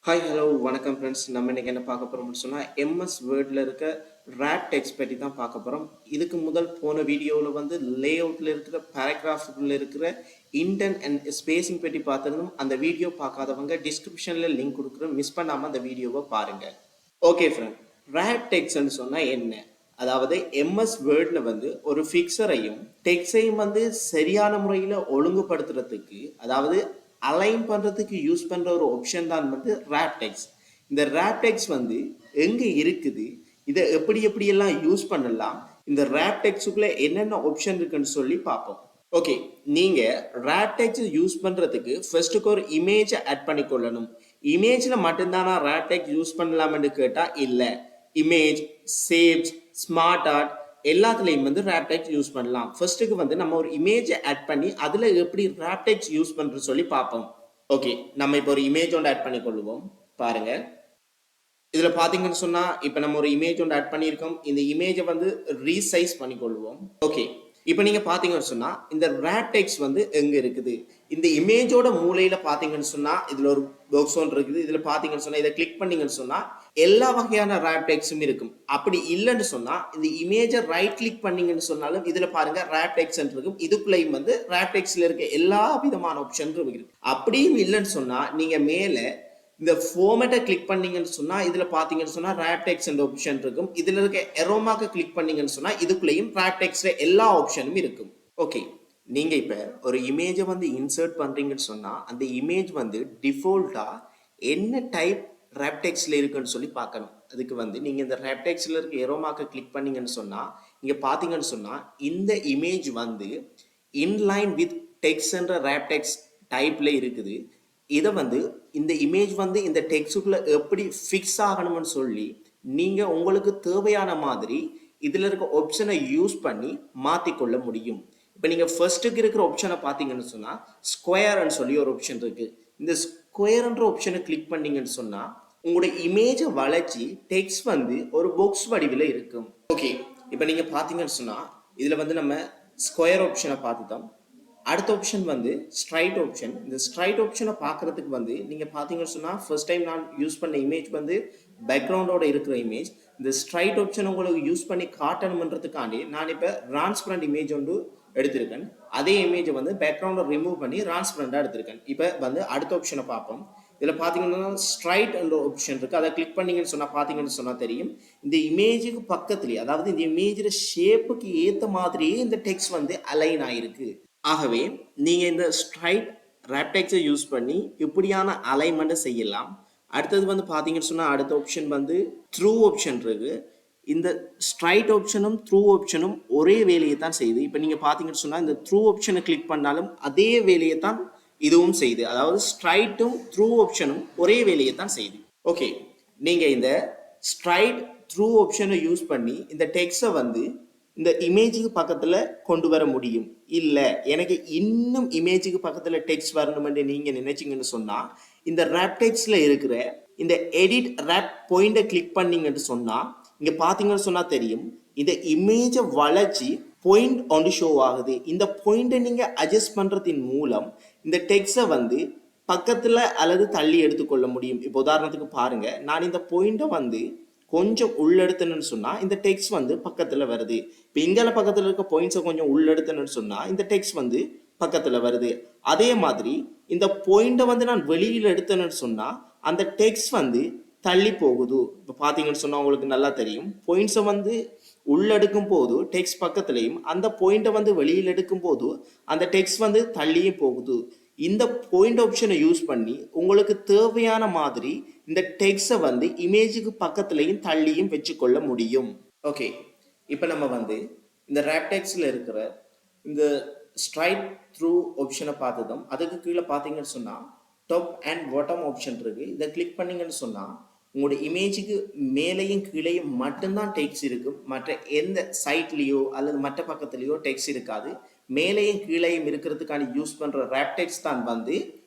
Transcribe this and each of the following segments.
Hi hello வணக்கம் friends. நம்ம இன்னைக்கு என்ன பார்க்க போகிறோம்னு சொன்னால் எம்எஸ் வேர்டில் இருக்க ரேப் டெக்ஸ்ட் பற்றி தான் பார்க்க போகிறோம். இதுக்கு முதல் போன வீடியோவில் வந்து லே அவுட்டில் இருக்கிற பேராகிராஃபுக்குள்ள இருக்கிற இன்டென்ட் அண்ட் ஸ்பேசிங் பற்றி பார்த்துருந்தோம். அந்த வீடியோ பார்க்காதவங்க டிஸ்கிரிப்ஷனில் லிங்க் கொடுக்குறோம், மிஸ் பண்ணாமல் அந்த வீடியோவை பாருங்கள். ஓகே ஃப்ரெண்ட், ரேப் டெக்ஸ்ட்னு சொன்னால் என்ன? அதாவது எம்எஸ் வேர்டில் வந்து ஒரு ஃபிக்சரையும் டெக்ஸ்டையும் வந்து சரியான முறையில் ஒழுங்குபடுத்துறதுக்கு, அதாவது அலைன் பண்ணுறதுக்கு யூஸ் பண்ணுற ஒரு ஆப்ஷன் தான் வந்து ரேப் டெக்ஸ்ட். இந்த ரேப் டெக்ஸ்ட் வந்து எங்கே இருக்குது, இதை எப்படியெல்லாம் யூஸ் பண்ணலாம், இந்த ரேப் டெக்ஸ்டுக்குள்ளே என்னென்ன ஆப்ஷன் இருக்குன்னு சொல்லி பார்ப்போம். ஓகே, நீங்கள் ரேப் டெக்ஸ்ட் யூஸ் பண்ணுறதுக்கு ஃபர்ஸ்ட்டுக்கு ஒரு இமேஜை ஆட் பண்ணிக்கொள்ளணும். இமேஜில் மட்டும்தானா ரேப் டெக்ஸ்ட் யூஸ் பண்ணலாம்னு கேட்டால் இல்லை. இமேஜ், சேவ்ஸ், ஸ்மார்ட் ஆர்ட் எல்லாத்துலேயும் வந்து ரேப் டெக்ஸ்ட் யூஸ் பண்ணலாம். ஃபர்ஸ்ட்டுக்கு வந்து நம்ம ஒரு இமேஜை ஆட் பண்ணி அதில் எப்படி ரேப் டெக்ஸ்ட் யூஸ் பண்ணுறது சொல்லி பார்ப்போம். ஓகே, நம்ம இப்போ ஒரு இமேஜ் ஒன்று ஆட் பண்ணி கொள்வோம். பாருங்க, இதில் பார்த்தீங்கன்னு சொன்னால் இப்போ நம்ம ஒரு இமேஜ் ஒன்று ஆட் பண்ணியிருக்கோம். இந்த இமேஜை வந்து ரீசைஸ் பண்ணிக்கொள்வோம். ஓகே, இப்போ நீங்கள் பார்த்தீங்கன்னு சொன்னால் இந்த ரேப் டெக்ஸ்ட் வந்து எங்கே இருக்குது? இந்த இமேஜோட மூலையில் பார்த்தீங்கன்னு சொன்னால் இதில் ஒரு பாக்ஸ் ஒன்று இருக்குது. இதில் பார்த்தீங்கன்னு சொன்னால் இதை கிளிக் பண்ணீங்கன்னு சொன்னால் எல்லா வகையான ரேப் டெக்ஸ்டும் இருக்கும். அப்படி இல்லைன்னு சொன்னால் இந்த இமேஜை ரைட் கிளிக் பண்ணீங்கன்னு சொன்னாலும் இதில் பாருங்க ரேப் டெக்ஸ்ட் இருக்கும். இதுக்குள்ளேயும் வந்து ரேப் டெக்ஸ்ட்ல இருக்க எல்லா விதமான ஆப்ஷன் இருக்கு. அப்படியும் இல்லைன்னு சொன்னால் நீங்கள் மேலே இந்த ஃபார்மேட்டை கிளிக் பண்ணீங்கன்னு சொன்னால் இதில் பார்த்தீங்கன்னு சொன்னால் ரேப் டெக்ஸ்ட் என்ற ஆப்ஷன் இருக்கும். இதில் இருக்க எரோமாக்க கிளிக் பண்ணீங்கன்னு சொன்னால் இதுக்குள்ளேயும் ரேப் டெக்ஸ்ட்ல எல்லா ஆப்ஷனும் இருக்கும். ஓகே, நீங்கள் இப்போ ஒரு இமேஜை வந்து இன்சர்ட் பண்ணுறீங்கன்னு சொன்னால் அந்த இமேஜ் வந்து டிஃபால்ட்டாக என்ன டைப் ரேப் டெக்ஸ்ட்ல இருக்குன்னு சொல்லி பார்க்கணும். அதுக்கு வந்து நீங்கள் இந்த ரேப் டெக்ஸ்ட்ல இருக்க எரோமாக்க கிளிக் பண்ணீங்கன்னு சொன்னால் இங்கே பார்த்தீங்கன்னு சொன்னால் இந்த இமேஜ் வந்து இன்லைன் வித் டெக்ஸ்ட் என்ற ரேப் டெக்ஸ்ட் டைப்பில் இருக்குது. இதை வந்து இந்த இமேஜ் வந்து இந்த டெக்ஸ்டுக்குள்ள எப்படி ஃபிக்ஸ் ஆகணும்னு சொல்லி நீங்கள் உங்களுக்கு தேவையான மாதிரி இதில் இருக்க ஆப்ஷனை யூஸ் பண்ணி மாற்றிக்கொள்ள முடியும். இப்போ நீங்கள் ஃபர்ஸ்ட்டுக்கு இருக்கிற ஆப்ஷனை பார்த்தீங்கன்னு சொன்னால் ஸ்கொயர்னு சொல்லி ஒரு ஆப்ஷன் இருக்குது. இந்த ஸ்கொயர்ன்ற ஆப்ஷனை கிளிக் பண்ணீங்கன்னு சொன்னால் உங்களோட இமேஜை வளைச்சி டெக்ஸ்ட் வந்து ஒரு பாக்ஸ் வடிவில் இருக்கும். ஓகே, இப்போ நீங்கள் பார்த்தீங்கன்னு சொன்னால் இதில் வந்து நம்ம ஸ்கொயர் ஆப்ஷனை பார்த்துட்டோம். அடுத்த ஆப்ஷன் வந்து ஸ்ட்ரைட் ஆப்ஷன். இந்த ஸ்ட்ரைட் ஆப்ஷனை பார்க்கறதுக்கு வந்து நீங்கள் பார்த்தீங்கன்னு சொன்னால் ஃபர்ஸ்ட் டைம் நான் யூஸ் பண்ண இமேஜ் வந்து பேக்ரவுண்டோட இருக்கிற இமேஜ். இந்த ஸ்ட்ரைட் ஆப்ஷன் உங்களுக்கு யூஸ் பண்ணி காட்டணுன்றதுக்காண்டி நான் இப்போ டிரான்ஸ்பரண்ட் இமேஜ் ஒன்று எடுத்திருக்கேன். அதே இமேஜை வந்து பேக்ரவுண்டை ரிமூவ் பண்ணி டிரான்ஸ்பரண்டாக எடுத்திருக்கேன். இப்போ வந்து அடுத்த ஆப்ஷனை பார்ப்போம். இதில் பார்த்தீங்கன்னா ஸ்ட்ரைட் என்ற ஆப்ஷன் இருக்குது. அதை கிளிக் பண்ணீங்கன்னு சொன்னால் பார்த்தீங்கன்னு சொன்னால் தெரியும் இந்த இமேஜுக்கு பக்கத்துலேயே, அதாவது இந்த இமேஜோட ஷேப்புக்கு ஏற்ற மாதிரியே இந்த டெக்ஸ்ட் வந்து அலைன் ஆகிருக்கு. ஆகவே நீங்கள் இந்த ஸ்ட்ரைட் ரேப் டெக்ஸ்டை யூஸ் பண்ணி இப்படியான அலைன்மெண்ட்டை செய்யலாம். அடுத்தது வந்து பார்த்தீங்கன்னு சொன்னால் அடுத்த ஆப்ஷன் வந்து த்ரூ ஆப்ஷன் இருக்குது. இந்த ஸ்ட்ரைட் ஆப்ஷனும் த்ரூ ஆப்ஷனும் ஒரே வேலையை தான் செய்யுது. இப்போ நீங்கள் பார்த்தீங்கன்னு சொன்னால் இந்த த்ரூ ஆப்ஷனை கிளிக் பண்ணாலும் அதே வேலையை தான் இதுவும் செய்யுது. அதாவது ஸ்ட்ரைட்டும் த்ரூ ஆப்ஷனும் ஒரே வேலையை தான் செய்யுது. ஓகே, நீங்கள் இந்த ஸ்ட்ரைட் த்ரூ ஆப்ஷனை யூஸ் பண்ணி இந்த டெக்ஸ்ட்டை வந்து இந்த இமேஜுக்கு பக்கத்தில் கொண்டு வர முடியும். இல்லை எனக்கு இன்னும் இமேஜுக்கு பக்கத்தில் டெக்ஸ்ட் வரணும்னு நீங்கள் நினைச்சிங்கன்னு சொன்னால் இந்த ரேப் டெக்ஸ்டில் இருக்கிற இந்த எடிட் ரேப் பாயிண்டை கிளிக் பண்ணீங்கன்னு சொன்னால் இங்கே பார்த்தீங்கன்னு சொன்னால் தெரியும் இந்த இமேஜை வளைச்சி பாயிண்ட் ஒன்று ஷோ ஆகுது. இந்த பாயிண்டை நீங்கள் அட்ஜஸ்ட் பண்ணுறதின் மூலம் இந்த டெக்ஸ்ட்டை வந்து பக்கத்தில் அல்லது தள்ளி எடுத்துக்கொள்ள முடியும். இப்போ உதாரணத்துக்கு பாருங்கள், நான் இந்த பாயிண்டை வந்து கொஞ்சம் உள்ளெடுத்துன்னு சொன்னால் இந்த டெக்ஸ்ட் வந்து பக்கத்தில் வருது. இப்போ இங்கே பக்கத்தில் இருக்க பாயிண்ட்ஸை கொஞ்சம் உள்ளெடுத்துன்னு சொன்னால் இந்த டெக்ஸ்ட் வந்து பக்கத்தில் வருது. அதே மாதிரி இந்த பாயிண்டை வந்து நான் வெளியில் எடுத்தேன்னு சொன்னால் அந்த டெக்ஸ்ட் வந்து தள்ளி போகுது. இப்போ பார்த்தீங்கன்னு சொன்னால் உங்களுக்கு நல்லா தெரியும் பாயிண்ட்ஸை வந்து உள்ளெடுக்கும் போது டெக்ஸ்ட் பக்கத்துலையும் அந்த பாயிண்டை வந்து வெளியில் எடுக்கும் போது அந்த டெக்ஸ்ட் வந்து தள்ளியும் போகுது. இந்த பாயிண்ட் ஆப்ஷனை யூஸ் பண்ணி உங்களுக்கு தேவையான மாதிரி இந்த டெக்ஸ்ட்டை வந்து இமேஜுக்கு பக்கத்துலையும் தள்ளியும் வச்சுக்கொள்ள முடியும். ஓகே, இப்போ நம்ம வந்து இந்த ரேப் டெக்ஸ்டில் இருக்கிற இந்த ஸ்ட்ரைட் த்ரூ ஆப்ஷனை பார்த்துட்டோம். அதுக்கு கீழே பார்த்தீங்கன்னு சொன்னால் டாப் அண்ட் பாட்டம் ஆப்ஷன் இருக்குது. இதை கிளிக் பண்ணீங்கன்னு சொன்னால் உங்களோட இமேஜுக்கு மேலேயும் கீழேயும் மட்டும்தான் டெக்ஸ்ட் இருக்கும். மற்ற எந்த சைட்லேயோ அல்லது மற்ற பக்கத்துலேயோ டெக்ஸ்ட் இருக்காது. மேலேயும் கீழேயும் இருக்கிறதுக்கான யூஸ் பண்ணுற ரேப் டெக்ஸ்ட் தான் வந்து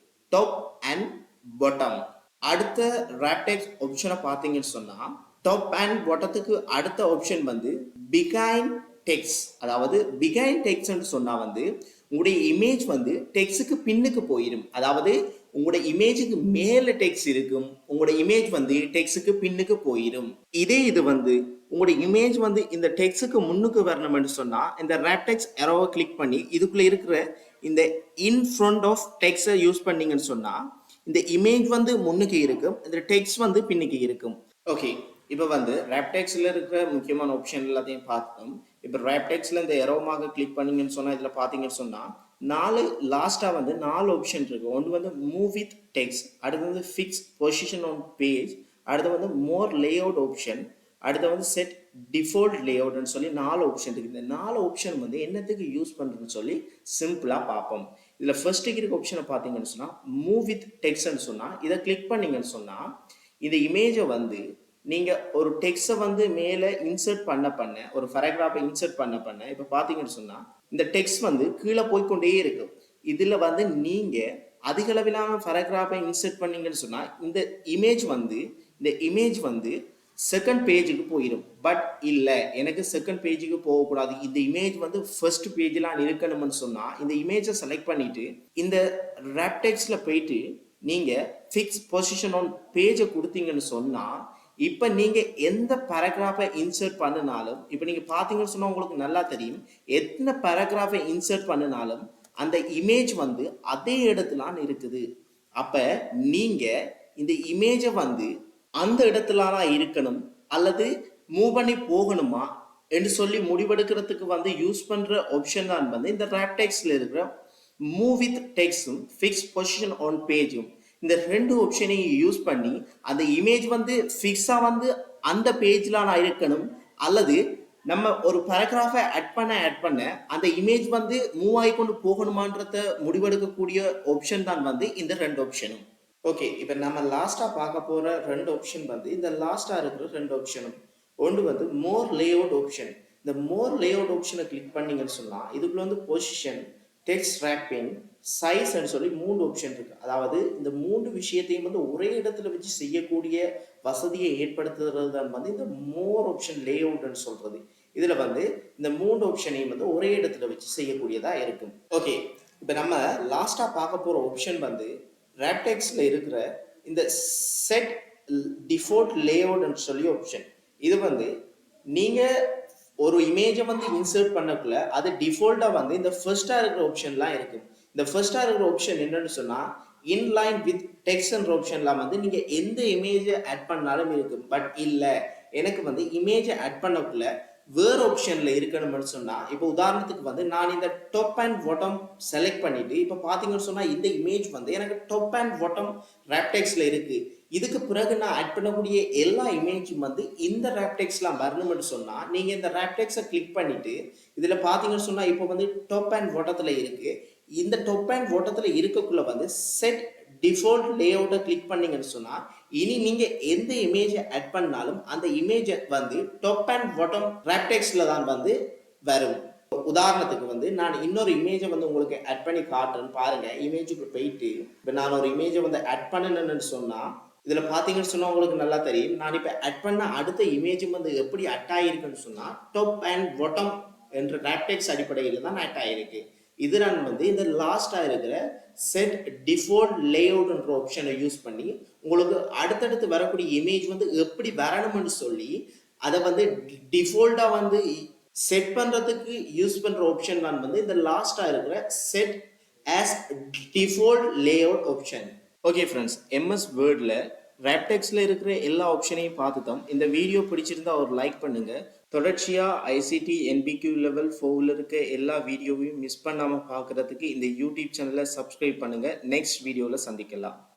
டாப் அண்ட் பாட்டம். அடுத்த ரேப் டெக்ஸ்ட் ஆப்ஷனை பார்த்தீங்கன்னு சொன்னால் டாப் அண்ட் பாட்டத்துக்கு அடுத்த ஆப்ஷன் வந்து பிகைண்ட் டெக்ஸ்ட். அதாவது பிகைண்ட் டெக்ஸ்ட்னு சொன்னால் வந்து உங்களுடைய இமேஜ் வந்து டெக்ஸ்டுக்கு பின்னுக்கு போயிடும். அதாவது உங்களோட இமேஜுக்கு மேல டெக்ஸ்ட் இருக்கும், உங்களோட இமேஜ் வந்து டெக்ஸ்டுக்கு பின்னுக்கு போயிடும். இதே இது வந்து உங்களோட இமேஜ் வந்து இந்த டெக்ஸ்டுக்கு முன்னுக்கு வரணும்னு சொன்னா இந்த ராப்டெக்ஸ் எரோவை கிளிக் பண்ணி இதுக்குள்ள இருக்கிற இந்த இன் ஃப்ரண்ட் ஆஃப் டெக்ஸ்டை யூஸ் பண்ணீங்கன்னு சொன்னா இந்த இமேஜ் வந்து முன்னுக்கு இருக்கும், இந்த டெக்ஸ்ட் வந்து பின்னுக்கு இருக்கும். ஓகே, இப்போ வந்து ராப்டெக்ஸில் இருக்கிற முக்கியமான ஆப்ஷன் எல்லாத்தையும் பார்த்தோம். இப்போ ராப்டெக்ஸில் இந்த எரோமாக கிளிக் பண்ணீங்கன்னு சொன்னால் இதில் பார்த்தீங்கன்னு சொன்னால் லாஸ்ட்டாக வந்து 4 ஆப்ஷன் இருக்குது. ஒன்று வந்து மூவ் வித் டெக்ஸ்ட், அடுத்து வந்து ஃபிக்ஸ் பொசிஷன் ஆன் பேஜ், அடுத்து வந்து மோர் லேஅவுட் ஆப்ஷன், அடுத்து வந்து செட் டிஃபால்ட் லேஅவுட்னு சொல்லி 4 ஆப்ஷன் இருக்குது. இந்த 4 ஆப்ஷன் வந்து என்னத்துக்கு யூஸ் பண்ணுறதுன்னு சொல்லி சிம்பிளாக பார்ப்போம். இதில் ஃபர்ஸ்ட் இருக்க ஆப்ஷனை பார்த்தீங்கன்னு சொன்னால் மூவ் வித் டெக்ஸ்ட்னு சொன்னால் இதை கிளிக் பண்ணீங்கன்னு சொன்னால் இந்த இமேஜை வந்து நீங்கள் ஒரு டெக்ஸ்ட்டை வந்து மேலே இன்சர்ட் பண்ண ஒரு பேராகிராஃபை இன்சர்ட் பண்ண இப்போ பார்த்தீங்கன்னு சொன்னால் இந்த டெக்ஸ்ட் வந்து கீழே போய்க்கொண்டே இருக்கும். இதில் வந்து நீங்கள் அதிக அளவிலான பேராகிராஃபை இன்சர்ட் பண்ணீங்கன்னு சொன்னால் இந்த இமேஜ் வந்து செகண்ட் பேஜுக்கு போயிடும். பட் இல்லை, எனக்கு செகண்ட் பேஜுக்கு போகக்கூடாது, இந்த இமேஜ் வந்து ஃபர்ஸ்ட் பேஜ்லாம் இருக்கணும்னு சொன்னால் இந்த இமேஜை செலக்ட் பண்ணிவிட்டு இந்த ராப்டெக்ஸில் போயிட்டு நீங்கள் ஃபிக்ஸ் பொசிஷன் ஆன் பேஜை கொடுத்தீங்கன்னு சொன்னால் இப்போ நீங்கள் எந்த பேராகிராஃபை இன்சர்ட் பண்ணினாலும் இப்போ நீங்கள் பார்த்தீங்கன்னு சொன்னால் உங்களுக்கு நல்லா தெரியும் எத்தனை பேராகிராஃபை இன்சர்ட் பண்ணினாலும் அந்த இமேஜ் வந்து அதே இடத்துலான் இருக்குது. அப்போ நீங்கள் இந்த இமேஜை வந்து அந்த இடத்துலானா இருக்கணும் அல்லது மூவ் பண்ணி போகணுமா என்று சொல்லி முடிவெடுக்கிறதுக்கு வந்து யூஸ் பண்ணுற ஆப்ஷன் தான் வந்து இந்த ராப்டெக்ஸில் இருக்கிற மூவ் வித் டெக்ஸ்டும் ஃபிக்ஸ் பொசிஷன் ஆன் பேஜும். இந்த 2 ஆப்ஷனையும் யூஸ் பண்ணி அந்த இமேஜ் வந்து ஃபிக்ஸாக வந்து அந்த பேஜில் நான் இருக்கணும் அல்லது நம்ம ஒரு பேராகிராஃபை ஆட் பண்ண அந்த இமேஜ் வந்து மூவ் ஆகிக்கொண்டு போகணுமான்றத முடிவெடுக்கக்கூடிய ஆப்ஷன் தான் வந்து இந்த 2 ஆப்ஷனும். ஓகே, இப்போ நம்ம லாஸ்ட்டாக பார்க்க போகிற 2 ஆப்ஷன் வந்து இந்த லாஸ்ட்டாக இருக்கிற 2 ஆப்ஷனும். ஒன்று வந்து மோர் லேஅவுட் ஆப்ஷன். இந்த மோர் லேஅவுட் ஆப்ஷனை கிளிக் பண்ணீங்கன்னு சொன்னால் இதுக்குள்ள வந்து பொசிஷன், டெக்ஸ்ட் ரேப்பிங், சைஸ்ன்னு சொல்லி 3 ஆப்ஷன் இருக்குது. அதாவது இந்த 3 விஷயத்தையும் வந்து ஒரே இடத்துல வச்சு செய்யக்கூடிய வசதியை ஏற்படுத்துறது தான் வந்து இந்த மோர் ஆப்ஷன் லேஅவுட்னு சொல்கிறது. இதில் வந்து இந்த 3 ஆப்ஷனையும் வந்து ஒரே இடத்துல வச்சு செய்யக்கூடியதாக இருக்கும். ஓகே, இப்போ நம்ம லாஸ்ட்டாக பார்க்க போகிற ஆப்ஷன் வந்து ராப்டெக்ஸில் இருக்கிற இந்த செட் டிஃபால்ட் லேஅவுட்னு சொல்லி ஆப்ஷன். இது வந்து நீங்கள் ஒரு இமேஜை வந்து இன்சர்ட் பண்ணக்குள்ள அது டிஃபால்ட்டாக வந்து இந்த ஃபர்ஸ்ட்டாக இருக்கிற ஆப்ஷன்லாம் இருக்குது. இந்த ஃபர்ஸ்ட்டாக இருக்கிற ஆப்ஷன் என்னன்னு சொன்னால் இன்லைன் வித் டெக்ஸ்ட்ன்ற ஆப்ஷன்லாம் வந்து நீங்கள் எந்த இமேஜை ஆட் பண்ணாலும் இருக்குது. பட் இல்லை, எனக்கு வந்து இமேஜை ஆட் பண்ணக்குள்ள வேறு ஆப்ஷனில் இருக்கணும்னு சொன்னால் இப்போ உதாரணத்துக்கு வந்து நான் இந்த டாப் அண்ட் பாட்டம் செலக்ட் பண்ணிவிட்டு இப்போ பார்த்தீங்கன்னு சொன்னால் இந்த இமேஜ் வந்து எனக்கு டாப் அண்ட் பாட்டம் ராப்டெக்ஸில் இருக்குது. இதுக்கு பிறகு நான் ஆட் பண்ணக்கூடிய எல்லா இமேஜும் வந்து இந்த ராப்டெக்ஸ்லாம் வரணும்னு சொன்னால் நீங்கள் இந்த ராப்டெக்ஸை கிளிக் பண்ணிவிட்டு இதில் பார்த்தீங்கன்னு சொன்னால் இப்போ வந்து டாப் அண்ட் பாட்டத்தில் இருக்குது. இந்த டாப் அண்ட் பாட்டத்தில் இருக்கக்குள்ள வந்து செட் டிஃபால்ட் லேஅவுட்டை கிளிக் பண்ணீங்கன்னு சொன்னால் இனி நீங்கள் எந்த இமேஜை ஆட் பண்ணாலும் அந்த இமேஜை வந்து டாப் அண்ட் பாட்டம் ராப்டெக்ஸில் தான் வந்து வரும். உதாரணத்துக்கு வந்து நான் இன்னொரு இமேஜை வந்து உங்களுக்கு ஆட் பண்ணி காட்டுறேன்னு பாருங்க. இமேஜுக்கு போயிட்டு இப்போ நான் ஒரு இமேஜை வந்து ஆட் பண்ணணும்னு சொன்னால் இதில் பார்த்தீங்கன்னு சொன்னால் உங்களுக்கு நல்லா தெரியும். நான் இப்போ ஆட் பண்ண அடுத்த இமேஜும் வந்து எப்படி ஆட் ஆகிருக்குன்னு சொன்னால் டாப் அண்ட் பாட்டம் என்ற ராப்டெக்ஸ் அடிப்படையில் தான் ஆட் ஆகிருக்கு. இது நான் வந்து இந்த லாஸ்ட்டாக இருக்கிற செட் டிஃபால்ட் லேஅவுட்ன்ற ஆப்ஷனை யூஸ் பண்ணி உங்களுக்கு அடுத்தடுத்து வரக்கூடிய இமேஜ் வந்து எப்படி வரணும்னு சொல்லி அதை வந்து டிஃபால்ட்டாக வந்து செட் பண்ணுறதுக்கு யூஸ் பண்ணுற ஆப்ஷன் தான் வந்து இந்த லாஸ்ட்டாக இருக்கிற set as default layout option. Okay friends, MS வேர்டில் ராப்டெக்ஸில் இருக்கிற எல்லா ஆப்ஷனையும் பார்த்துட்டோம். இந்த வீடியோ பிடிச்சிருந்தா ஒரு லைக் பண்ணுங்கள். தொடர்ச்சியாக ஐசிடி என்பிக்யூ லெவல் 4ல் இருக்க எல்லா வீடியோவையும் மிஸ் பண்ணாமல் பார்க்குறதுக்கு இந்த யூடியூப் சேனலை சப்ஸ்கிரைப் பண்ணுங்கள். நெக்ஸ்ட் வீடியோவில் சந்திக்கலாம்.